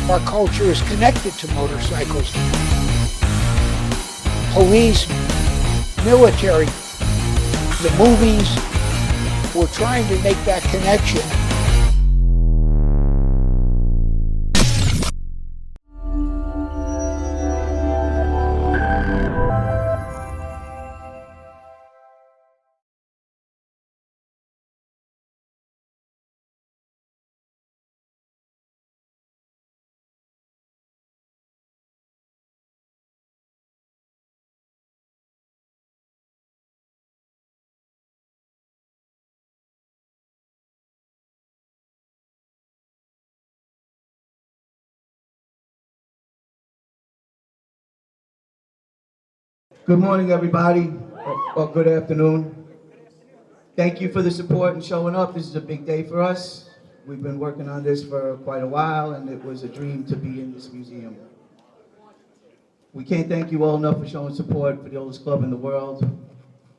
Our culture is connected to motorcycles. Police, military, the movies, we're trying to make that connection. Good morning, everybody, or good afternoon. Thank you for the support and showing up. This is a big day for us. We've been working on this for quite a while, and it was a dream to be in this museum. We can't thank you all enough for showing support for the oldest club in the world.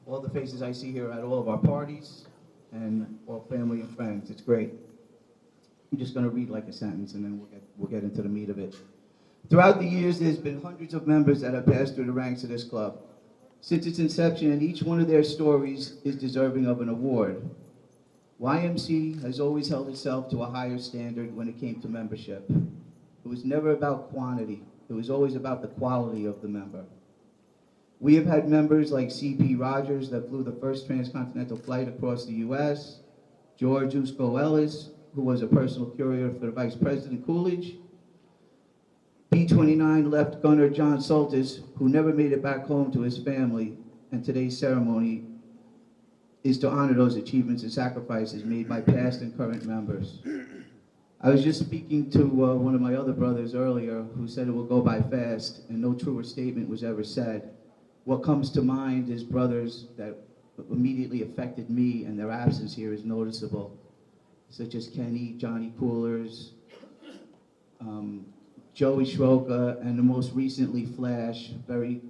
All the faces I see here at all of our parties, and all family and friends. It's great. I'm just going to read like a sentence, and then we'll get into the meat of it. Throughout the years, there's been hundreds of members that have passed through the ranks of this club. Since its inception, and each one of their stories is deserving of an award. YMC has always held itself to a higher standard when it came to membership. It was never about quantity. It was always about the quality of the member. We have had members like C.P. Rogers that flew the first transcontinental flight across the U.S., George Usco Ellis, who was a personal courier for the Vice President Coolidge, B-29 Left Gunner John Soltis, who never made it back home to his family, and today's ceremony is to honor those achievements and sacrifices made by past and current members. I was just speaking to one of my other brothers earlier who said it will go by fast, and no truer statement was ever said. What comes to mind is brothers that immediately affected me, and their absence here is noticeable, such as Kenny, Johnny Poolers, Joey Schroka, and the most recently Flash, very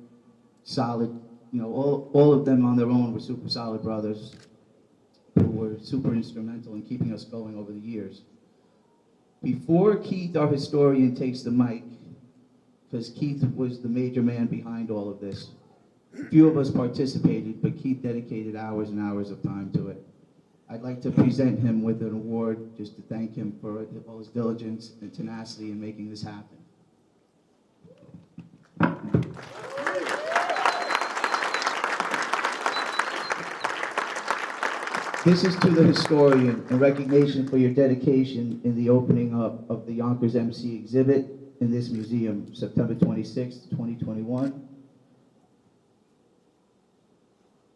solid, you know, all of them on their own were super solid brothers who were super instrumental in keeping us going over the years. Before Keith, our historian, takes the mic, because Keith was the major man behind all of this, few of us participated, but Keith dedicated hours and hours of time to it. I'd like to present him with an award just to thank him for all his diligence and tenacity in making this happen. This is to the historian in recognition for your dedication in the opening up of the Yonkers MC exhibit in this museum, September 26, 2021.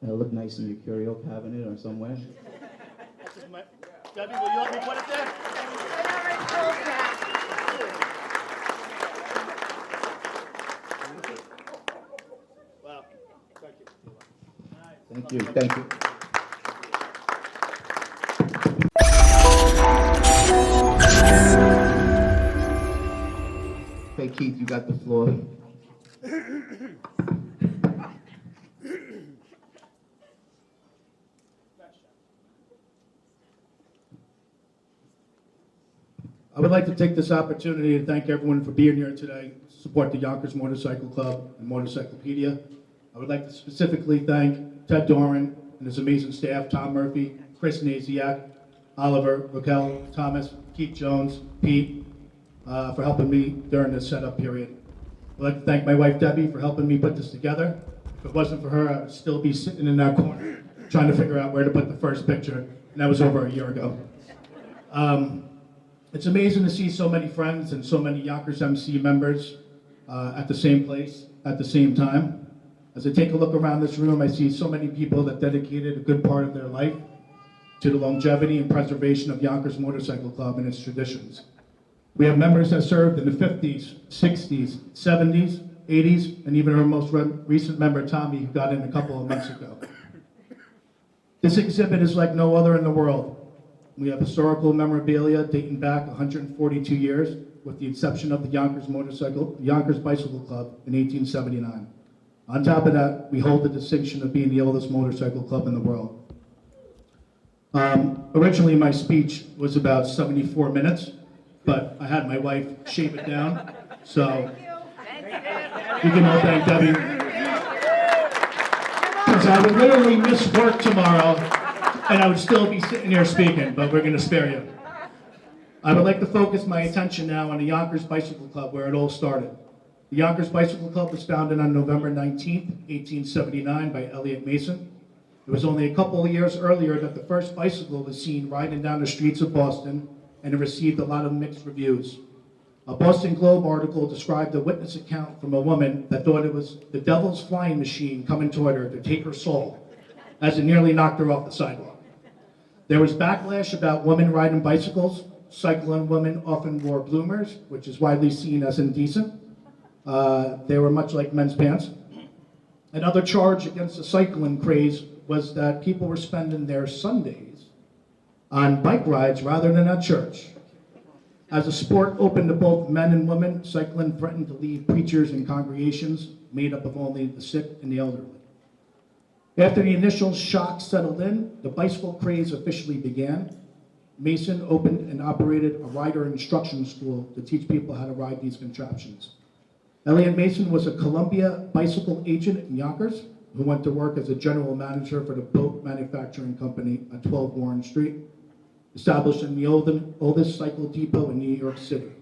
It'll look nice in your curio cabinet or somewhere. Debbie, will you let me put it there? Wow, thank you. Thank you, thank you. Okay, Keith, you got the floor. I would like to take this opportunity to thank everyone for being here today to support the Yonkers Motorcycle Club and Motorcyclepedia. I would like to specifically thank Ted Doran and his amazing staff, Tom Murphy, Chris Naziak, Oliver, Raquel, Thomas, Keith Jones, Pete, for helping me during this setup period. I'd like to thank my wife, Debbie, for helping me put this together. If it wasn't for her, I would still be sitting in that corner trying to figure out where to put the first picture, and that was over a year ago. It's amazing to see so many friends and so many Yonkers MC members at the same place, at the same time. As I take a look around this room, I see so many people that dedicated a good part of their life to the longevity and preservation of Yonkers Motorcycle Club and its traditions. We have members that served in the 50s, 60s, 70s, 80s, and even our most recent member, Tommy, who got in a couple of months ago. This exhibit is like no other in the world. We have historical memorabilia dating back 142 years, with the exception of the Yonkers Bicycle Club in 1879. On top of that, we hold the distinction of being the oldest motorcycle club in the world. Originally, my speech was about 74 minutes, but I had my wife shave it down. So you can all thank Debbie. Because I would literally miss work tomorrow and I would still be sitting here speaking, but we're going to spare you. I would like to focus my attention now on the Yonkers Bicycle Club, where it all started. The Yonkers Bicycle Club was founded on November 19th, 1879 by Elliot Mason. It was only a couple of years earlier that the first bicycle was seen riding down the streets of Boston, and it received a lot of mixed reviews. A Boston Globe article described a witness account from a woman that thought it was the devil's flying machine coming toward her to take her soul, as it nearly knocked her off the sidewalk. There was backlash about women riding bicycles. Cycling women often wore bloomers, which is widely seen as indecent. They were much like men's pants. Another charge against the cycling craze was that people were spending their Sundays on bike rides rather than at church. As the sport opened to both men and women, cycling threatened to leave preachers and congregations made up of only the sick and the elderly. After the initial shock settled in, the bicycle craze officially began. Mason opened and operated a rider instruction school to teach people how to ride these contraptions. Elliot Mason was a Columbia bicycle agent in Yonkers who went to work as a general manager for the boat manufacturing company at 12 Warren Street, establishing the oldest cycle depot in New York City.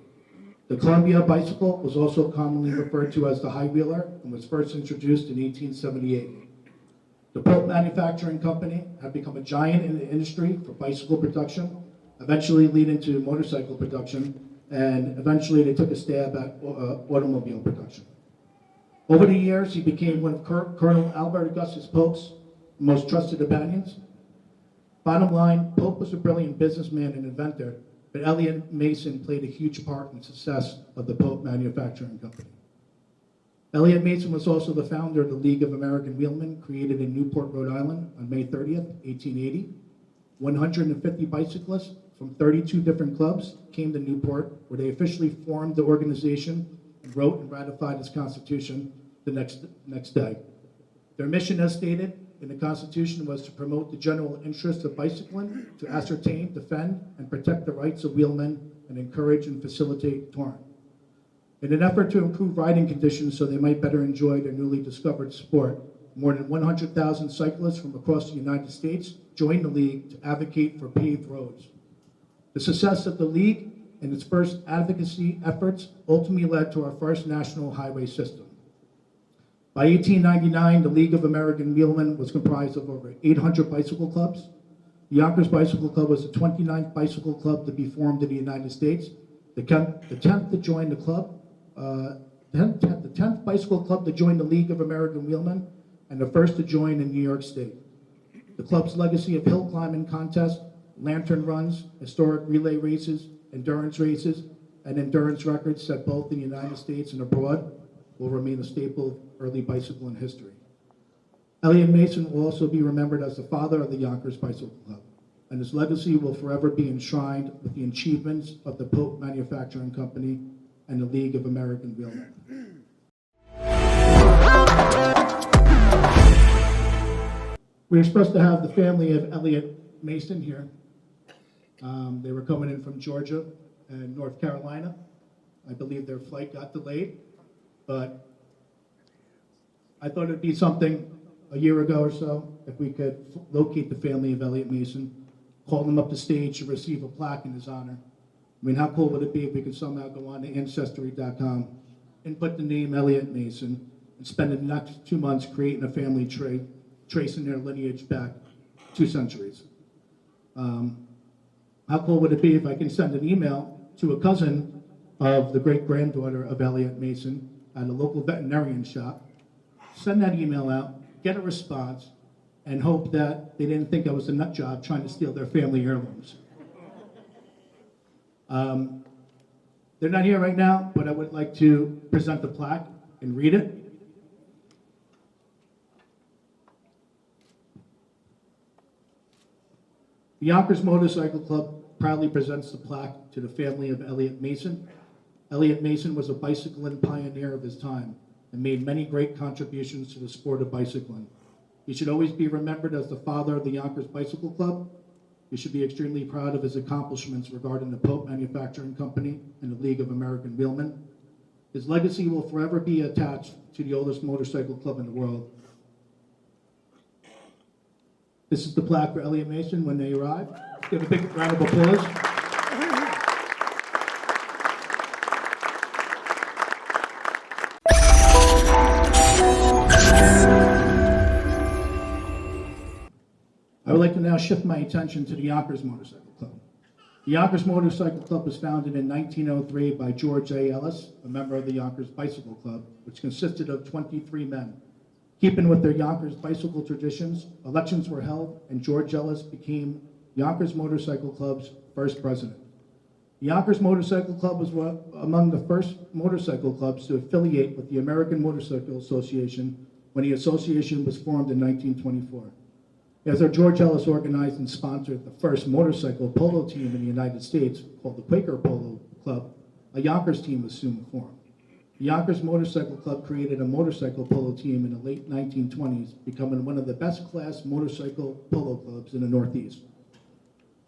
The Columbia bicycle was also commonly referred to as the high wheeler and was first introduced in 1878. The boat manufacturing company had become a giant in the industry for bicycle production, eventually leading to motorcycle production, and eventually they took a stab at automobile production. Over the years, he became one of Colonel Albert Augustus Pope's most trusted companions. Bottom line, Pope was a brilliant businessman and inventor, but Elliot Mason played a huge part in the success of the Pope Manufacturing Company. Elliot Mason was also the founder of the League of American Wheelmen, created in Newport, Rhode Island on May 30th, 1880. 150 bicyclists from 32 different clubs came to Newport, where they officially formed the organization and wrote and ratified its constitution the next day. Their mission, as stated in the Constitution, was to promote the general interest of bicycling, to ascertain, defend, and protect the rights of wheelmen, and encourage and facilitate touring. In an effort to improve riding conditions so they might better enjoy their newly discovered sport, more than 100,000 cyclists from across the United States joined the League to advocate for paved roads. The success of the League and its first advocacy efforts ultimately led to our first national highway system. By 1899, the League of American Wheelmen was comprised of over 800 bicycle clubs. The Yonkers Bicycle Club was the 29th bicycle club to be formed in the United States. The 10th to join the club, the 10th bicycle club to join the League of American Wheelmen, and the first to join in New York State. The club's legacy of hill climbing contests, lantern runs, historic relay races, endurance races, and endurance records set both in the United States and abroad will remain a staple of early bicycling history. Elliot Mason will also be remembered as the father of the Yonkers Bicycle Club, and his legacy will forever be enshrined with the achievements of the Pope Manufacturing Company and the League of American Wheelmen. We were supposed to have the family of Elliot Mason here. They were coming in from Georgia and North Carolina. I believe their flight got delayed, but I thought it'd be something a year ago or so if we could locate the family of Elliot Mason, call them up to stage to receive a plaque in his honor. I mean, how cool would it be if we could somehow go on to Ancestry.com, input the name Elliot Mason, and spend the next 2 months creating a family tree, tracing their lineage back 2 centuries. How cool would it be if I can send an email to a cousin of the great-granddaughter of Elliot Mason at a local veterinarian shop, send that email out, get a response, and hope that they didn't think I was a nut job trying to steal their family heirlooms. They're not here right now, but I would like to present the plaque and read it. The Yonkers Motorcycle Club proudly presents the plaque to the family of Elliot Mason. Elliot Mason was a bicycling pioneer of his time and made many great contributions to the sport of bicycling. He should always be remembered as the father of the Yonkers Bicycle Club You should be extremely proud of his accomplishments regarding the Pope Manufacturing Company and the League of American Wheelmen. His legacy will forever be attached to the oldest motorcycle club in the world. This is the plaque for Elliot Mason when they arrive. Give a big round of applause. I would like to now shift my attention to the Yonkers Motorcycle Club. The Yonkers Motorcycle Club was founded in 1903 by George A. Ellis, a member of the Yonkers Bicycle Club, which consisted of 23 men. Keeping with their Yonkers bicycle traditions, elections were held, and George Ellis became Yonkers Motorcycle Club's first president. The Yonkers Motorcycle Club was among the first motorcycle clubs to affiliate with the American Motorcycle Association when the association was formed in 1924. As our George Ellis organized and sponsored the first motorcycle polo team in the United States, called the Quaker Polo Club, a Yonkers team was soon formed. The Yonkers Motorcycle Club created a motorcycle polo team in the late 1920s, becoming one of the best class motorcycle polo clubs in the Northeast.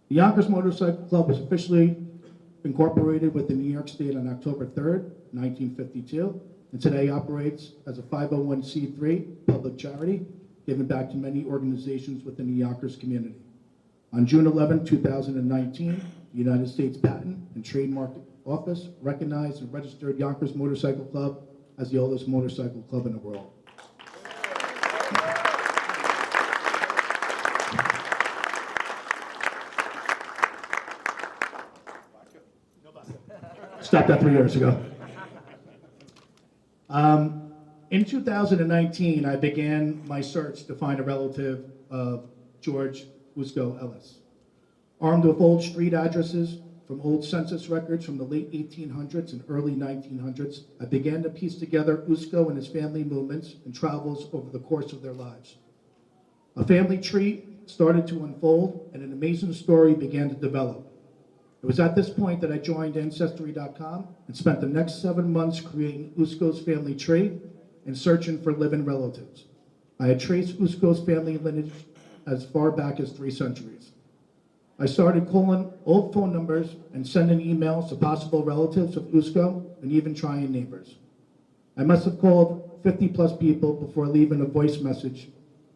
The Yonkers Motorcycle Club was officially incorporated with the New York State on October 3rd, 1952, and today operates as a 501c3 public charity, giving back to many organizations within the Yonkers community. On June 11, 2019, the United States Patent and Trademark Office recognized and registered Yonkers Motorcycle Club as the oldest motorcycle club in the world. Stopped that 3 years ago. In 2019, I began my search to find a relative of George Usco Ellis. Armed with old street addresses from old census records from the late 1800s and early 1900s, I began to piece together Usco and his family movements and travels over the course of their lives. A family tree started to unfold, and an amazing story began to develop. It was at this point that I joined Ancestry.com and spent the next 7 months creating Usco's family tree and searching for living relatives. I had traced Usco's family lineage as far back as 3 centuries. I started calling old phone numbers and sending emails to possible relatives of Usco and even trying neighbors. I must have called 50 plus people before leaving a voice message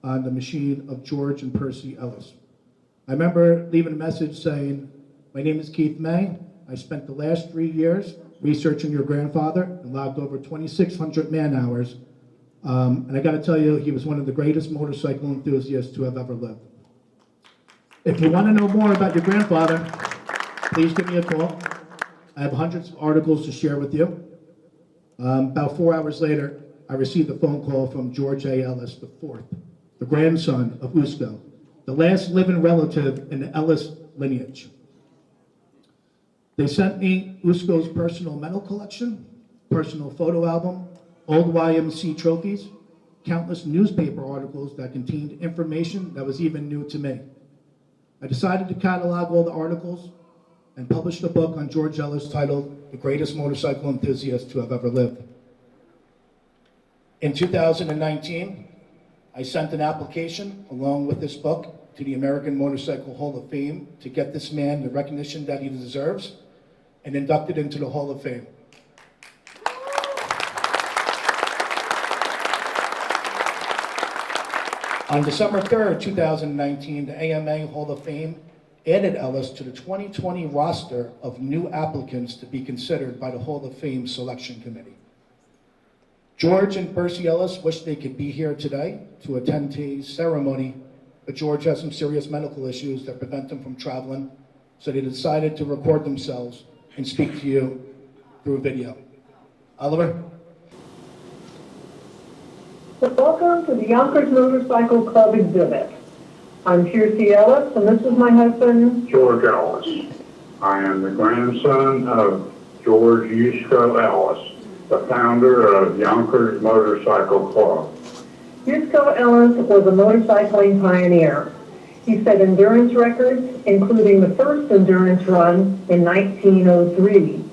on the machine of George and Percy Ellis. I remember leaving a message saying, "My name is Keith May. I spent the last 3 years researching your grandfather and logged over 2,600 man hours. And I got to tell you, he was one of the greatest motorcycle enthusiasts to have ever lived." If you want to know more about your grandfather, please give me a call. I have hundreds of articles to share with you. About 4 hours later, I received a phone call from George A. Ellis IV, the grandson of Usco, the last living relative in the Ellis lineage. They sent me Usco's personal medal collection, personal photo album, old YMC trophies, countless newspaper articles that contained information that was even new to me. I decided to catalog all the articles and published a book on George Ellis titled "The Greatest Motorcycle Enthusiast to Have Ever Lived." In 2019, I sent an application along with this book to the American Motorcycle Hall of Fame to get this man the recognition that he deserves and inducted into the Hall of Fame. On December 3rd, 2019, the AMA Hall of Fame added Ellis to the 2020 roster of new applicants to be considered by the Hall of Fame Selection Committee. George and Percy Ellis wish they could be here today to attend today's ceremony, but George has some serious medical issues that prevent him from traveling, so they decided to record themselves and speak to you through video. Oliver? Welcome to the Yonkers Motorcycle Club exhibit. I'm Percy Ellis, and this is my husband, George Ellis. I am the grandson of George Usco Ellis, the founder of Yonkers Motorcycle Club. Usco Ellis was a motorcycling pioneer. He set endurance records, including the first endurance run in 1903.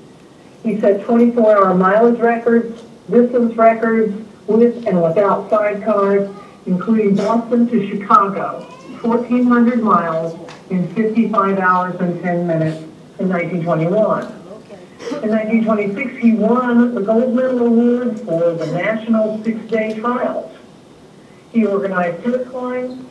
He set 24-hour mileage records, distance records, with and without sidecars, including Boston to Chicago. 1,400 miles in 55 hours and 10 minutes in 1921. In 1926, he won the Gold Medal Award for the National Six-Day Trials. He organized hill climbs,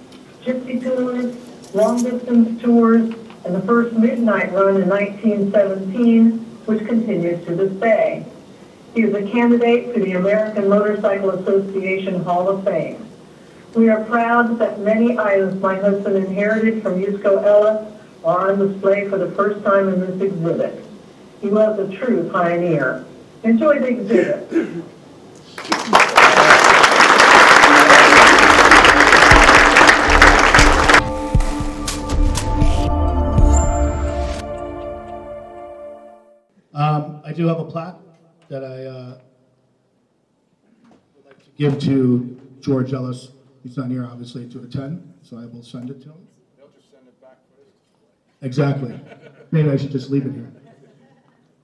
gypsy tours, long-distance tours, and the first midnight run in 1917, which continues to this day. He is a candidate to the American Motorcycle Association Hall of Fame. We are proud that many items my husband inherited from Yusko Ellis are on display for the first time in this exhibit. He was a true pioneer. Enjoy the exhibit. I do have a plaque that I would like to give to George Ellis. He's not here, obviously, to attend, so I will send it to him. They'll just send it back first. Exactly. Maybe I should just leave it here.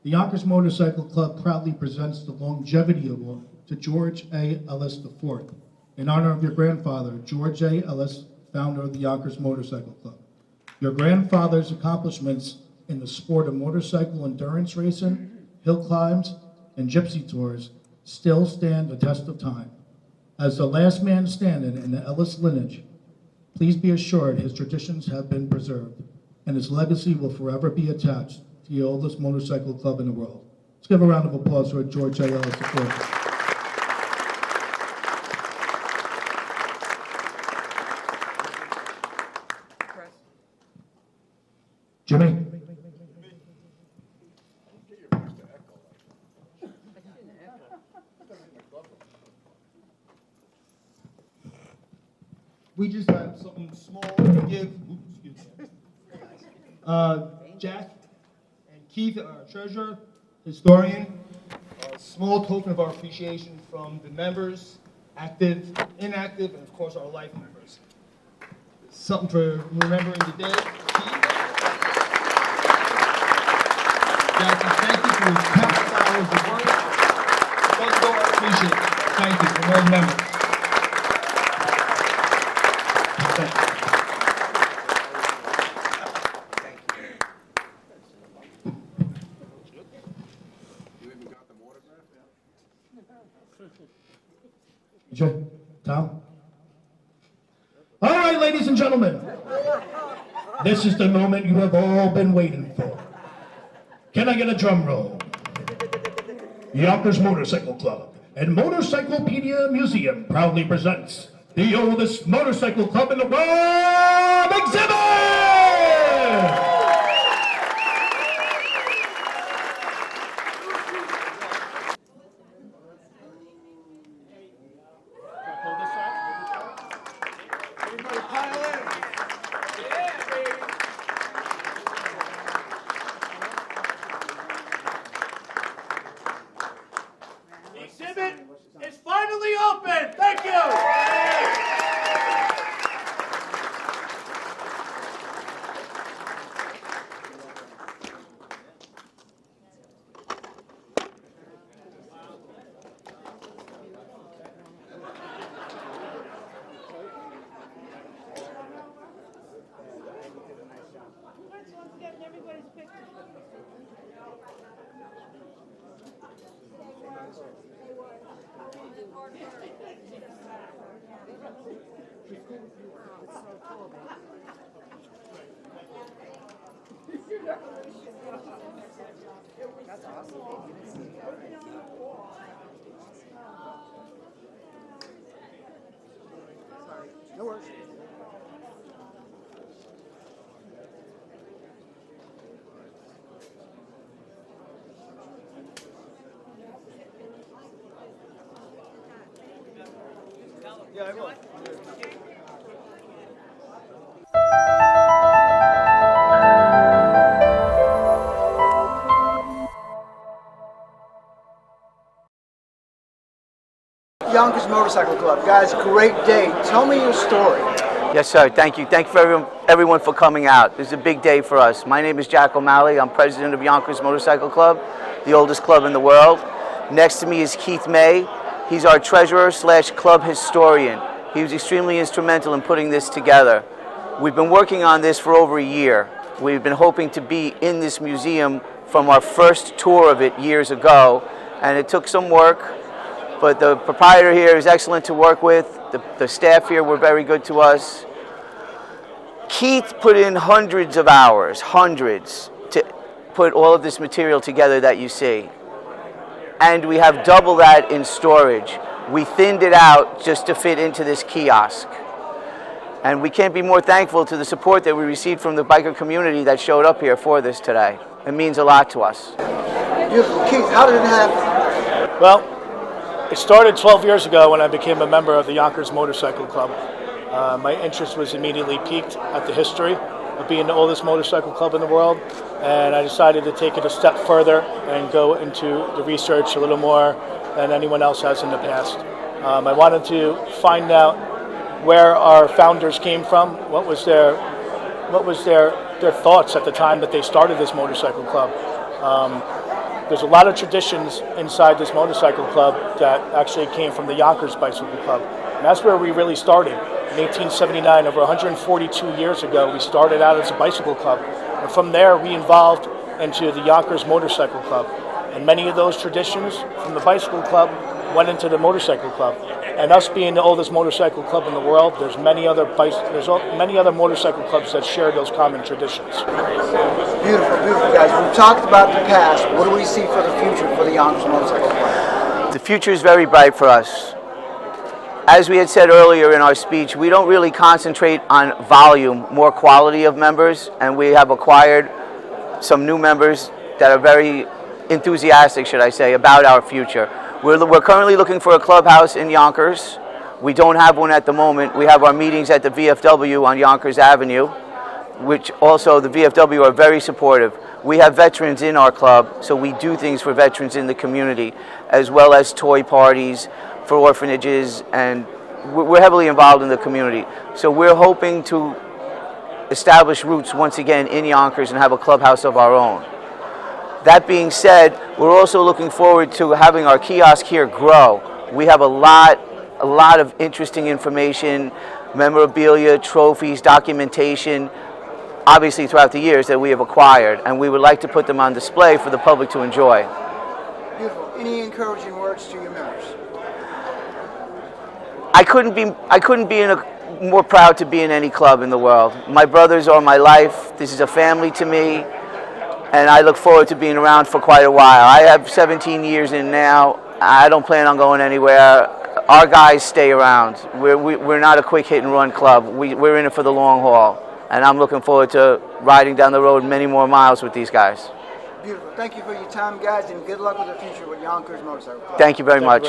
The Yonkers Motorcycle Club proudly presents the Longevity Award to George A. Ellis IV in honor of your grandfather, George A. Ellis, founder of the Yonkers Motorcycle Club. Your grandfather's accomplishments in the sport of motorcycle endurance racing, hill climbs, and gypsy tours still stand the test of time. As the last man standing in the Ellis lineage, please be assured his traditions have been preserved, and his legacy will forever be attached to the oldest motorcycle club in the world. Let's give a round of applause for George A. Ellis IV. Jimmy. We just have something small to give. Jack and Keith, our treasurer, historian, a small token of our appreciation from the members, active, inactive, and of course our life members. Something for remembering the day. Keith. Jackie, thank you for his countless hours of work. Don't go appreciate it. Thank you from all members. Tom? All right, ladies and gentlemen, this is the moment you have all been waiting for. Can I get a drum roll? Yonkers Motorcycle Club and Motorcyclepedia Museum proudly presents the oldest motorcycle club in the world exhibit! The exhibit is finally open. Thank you. No worries. Yeah, I will. Yonkers Motorcycle Club. Guys, great day. Tell me your story. Yes, sir. Thank you. Thank you for everyone for coming out. This is a big day for us. My name is Jack O'Malley. I'm president of Yonkers Motorcycle Club, the oldest club in the world. Next to me is Keith May. He's our treasurer / club historian. He was extremely instrumental in putting this together. We've been working on this for over a year. We've been hoping to be in this museum from our first tour of it years ago, and it took some work, but the proprietor here is excellent to work with. The staff here were very good to us. Keith put in hundreds of hours, hundreds, to put all of this material together that you see. And we have double that in storage. We thinned it out just to fit into this kiosk. And we can't be more thankful to the support that we received from the biker community that showed up here for this today. It means a lot to us. Beautiful. Keith, how did it happen? Well, it started 12 years ago when I became a member of the Yonkers Motorcycle Club. My interest was immediately piqued at the history of being the oldest motorcycle club in the world, and I decided to take it a step further and go into the research a little more than anyone else has in the past. I wanted to find out where our founders came from, what was their thoughts at the time that they started this motorcycle club. There's a lot of traditions inside this motorcycle club that actually came from the Yonkers Bicycle Club, and that's where we really started. In 1879, over 142 years ago, we started out as a bicycle club, and from there we evolved into the Yonkers Motorcycle Club. And many of those traditions from the bicycle club went into the motorcycle club. And us being the oldest motorcycle club in the world, there's many other motorcycle clubs that share those common traditions. Beautiful, beautiful, guys. We've talked about the past. What do we see for the future for the Yonkers Motorcycle Club? The future is very bright for us. As we had said earlier in our speech, we don't really concentrate on volume, more quality of members, and we have acquired some new members that are very enthusiastic, should I say, about our future. We're currently looking for a clubhouse in Yonkers. We don't have one at the moment. We have our meetings at the VFW on Yonkers Avenue, which also the VFW are very supportive. We have veterans in our club, so we do things for veterans in the community, as well as toy parties for orphanages, and we're heavily involved in the community. So we're hoping to establish roots once again in Yonkers and have a clubhouse of our own. That being said, we're also looking forward to having our kiosk here grow. We have a lot of interesting information, memorabilia, trophies, documentation, obviously throughout the years that we have acquired, and we would like to put them on display for the public to enjoy. Beautiful. Any encouraging words to your members? I couldn't be more proud to be in any club in the world. My brothers are my life. This is a family to me, and I look forward to being around for quite a while. I have 17 years in now. I don't plan on going anywhere. Our guys stay around. We're not a quick hit and run club. We're in it for the long haul, and I'm looking forward to riding down the road many more miles with these guys. Beautiful. Thank you for your time, guys, and good luck with the future with Yonkers Motorcycle Club. Thank you very much.